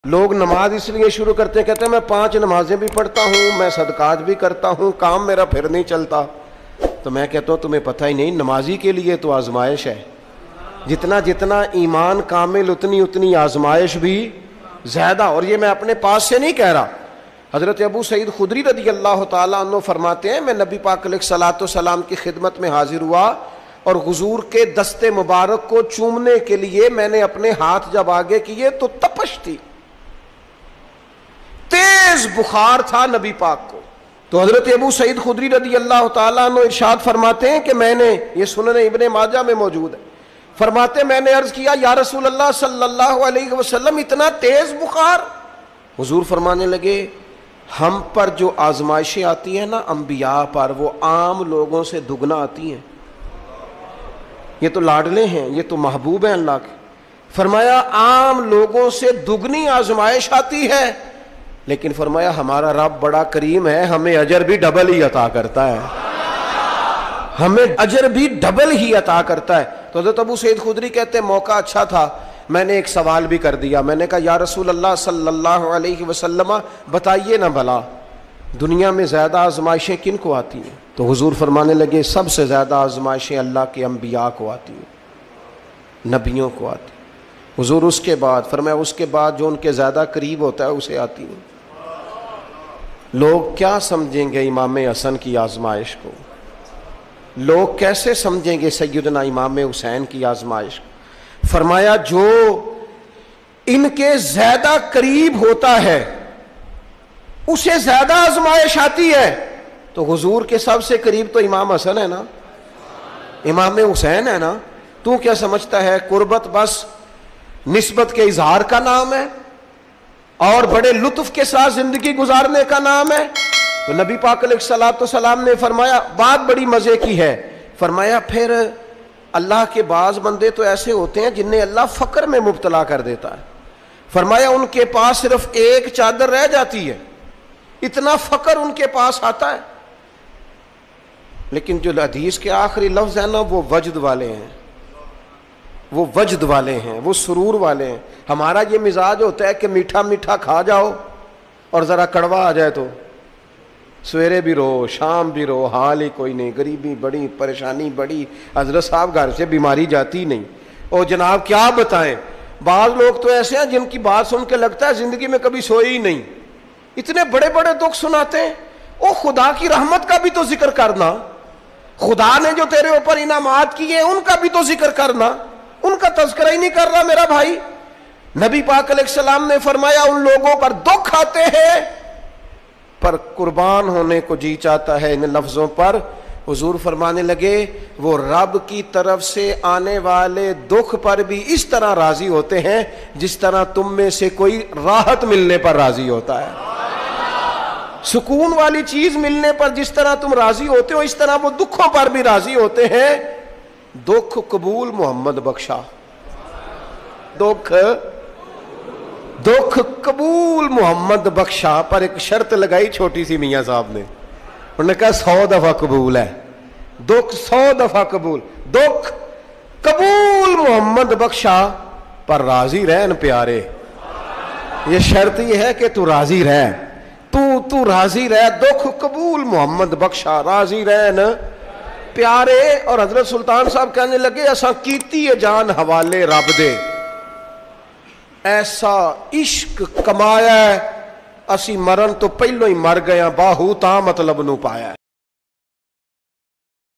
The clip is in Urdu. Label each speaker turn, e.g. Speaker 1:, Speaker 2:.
Speaker 1: لوگ نماز اس لیے شروع کرتے ہیں، کہتے ہیں میں 5 نمازیں بھی پڑھتا ہوں، میں صدقات بھی کرتا ہوں، کام میرا پھر نہیں چلتا. تو میں کہتا ہوں تمہیں پتہ ہی نہیں، نمازی کے لیے تو آزمائش ہے. جتنا جتنا ایمان کامل اتنی آزمائش بھی زیادہ. اور یہ میں اپنے پاس سے نہیں کہہ رہا. حضرت ابو سعید خدری رضی اللہ تعالیٰ عنہ فرماتے ہیں میں نبی پاک علیہ الصلوۃ والسلام کی خدمت میں حاضر ہوا اور حضور کے دست مبارک کو چومنے کے لیے میں نے اپنے ہاتھ جب آگے کیے تو تپش تھی، تیز بخار تھا نبی پاک کو. تو حضرت ابو سعید خدری رضی اللہ تعالیٰ عنہ ارشاد فرماتے ہیں کہ میں نے، یہ سنن ابن ماجہ میں موجود ہے، فرماتے میں نے عرض کیا یا رسول اللہ صلی اللہ علیہ وسلم اتنا تیز بخار؟ حضور فرمانے لگے ہم پر جو آزمائشیں آتی ہیں نا انبیاء پر، وہ عام لوگوں سے دگنا آتی ہیں. یہ تو لاڈلے ہیں، یہ تو محبوب ہیں اللہ کے. فرمایا عام لوگوں سے دگنی آزمائش آتی ہے، لیکن فرمایا ہمارا رب بڑا کریم ہے، ہمیں اجر بھی ڈبل ہی عطا کرتا ہے، ہمیں اجر بھی ڈبل ہی عطا کرتا ہے. تو حضرت ابو سعید خدری کہتے ہیں موقع اچھا تھا، میں نے ایک سوال بھی کر دیا. میں نے کہا یا رسول اللہ صلی اللہ علیہ وسلم بتائیے نا بھلا دنیا میں زیادہ آزمائشیں کن کو آتی ہیں؟ تو حضور فرمانے لگے سب سے زیادہ آزمائشیں اللہ کے انبیاء کو آتی ہیں، نبیوں کو آتی ہیں. حضور اس کے بعد فرمایا اس کے بعد جو ان کے زیادہ قریب ہوتا ہے اسے آتی ہیں. لوگ کیا سمجھیں گے امام حسن کی آزمائش کو؟ لوگ کیسے سمجھیں گے سیدنا امام حسین کی آزمائش کو؟ فرمایا جو ان کے زیادہ قریب ہوتا ہے اسے زیادہ آزمائش آتی ہے. تو حضور کے سب سے قریب تو امام حسن ہے نا، امام حسین ہے نا. تو کیا سمجھتا ہے قربت بس نسبت کے اظہار کا نام ہے اور بڑے لطف کے ساتھ زندگی گزارنے کا نام ہے؟ تو نبی پاک علیہ الصلوۃ والسلام نے فرمایا بات بڑی مزے کی ہے. فرمایا پھر اللہ کے بعض بندے تو ایسے ہوتے ہیں جنہیں اللہ فقر میں مبتلا کر دیتا ہے. فرمایا ان کے پاس صرف ایک چادر رہ جاتی ہے، اتنا فقر ان کے پاس آتا ہے. لیکن جو حدیث کے آخری لفظ ہیں نا وہ وجد والے ہیں، وہ وجد والے ہیں، وہ سرور والے ہیں. ہمارا یہ مزاج ہوتا ہے کہ میٹھا میٹھا کھا جاؤ اور ذرا کڑوا آ جائے تو سویرے بھی رو شام بھی رو، حال ہی کوئی نہیں، غریبی بڑی، پریشانی بڑی، حضرت صاحب گھر سے بیماری جاتی نہیں. اور جناب کیا بتائیں، بعض لوگ تو ایسے ہیں جن کی بات سن کے لگتا ہے زندگی میں کبھی سوئے ہی نہیں، اتنے بڑے بڑے دکھ سناتے ہیں. او خدا کی رحمت کا بھی تو ذکر کرنا، خدا نے جو تیرے اوپر انعامات کیے ان کا بھی تو ذکر کرنا. ان کا تذکرہ ہی نہیں کر رہا میرا بھائی. نبی پاک علیہ السلام نے فرمایا ان لوگوں پر دکھ آتے ہیں پر قربان ہونے کو جی چاہتا ہے ان لفظوں پر. حضور فرمانے لگے وہ رب کی طرف سے آنے والے دکھ پر بھی اس طرح راضی ہوتے ہیں جس طرح تم میں سے کوئی راحت ملنے پر راضی ہوتا ہے. سکون والی چیز ملنے پر جس طرح تم راضی ہوتے ہو اس طرح وہ دکھوں پر بھی راضی ہوتے ہیں. دکھ قبول محمد بخشا، دکھ قبول محمد بخشا. پر ایک شرط لگائی چھوٹی سی میاں صاحب نے، انہوں نے کہا 100 دفعہ قبول ہے، دکھ 100 دفعہ قبول. دکھ قبول محمد بخشا پر راضی رہن پیارے. یہ شرط یہ ہے کہ تو راضی رہ، تو راضی رہ. دکھ قبول محمد بخشا، راضی رہن پیارے. اور حضرت سلطان صاحب کہنے لگے اساں کیتی ہے جان حوالے رب دے، ایسا عشق کمایا ہے اسی مرن تو پہلو ہی مر گیا، باہو تا مطلب نو پایا.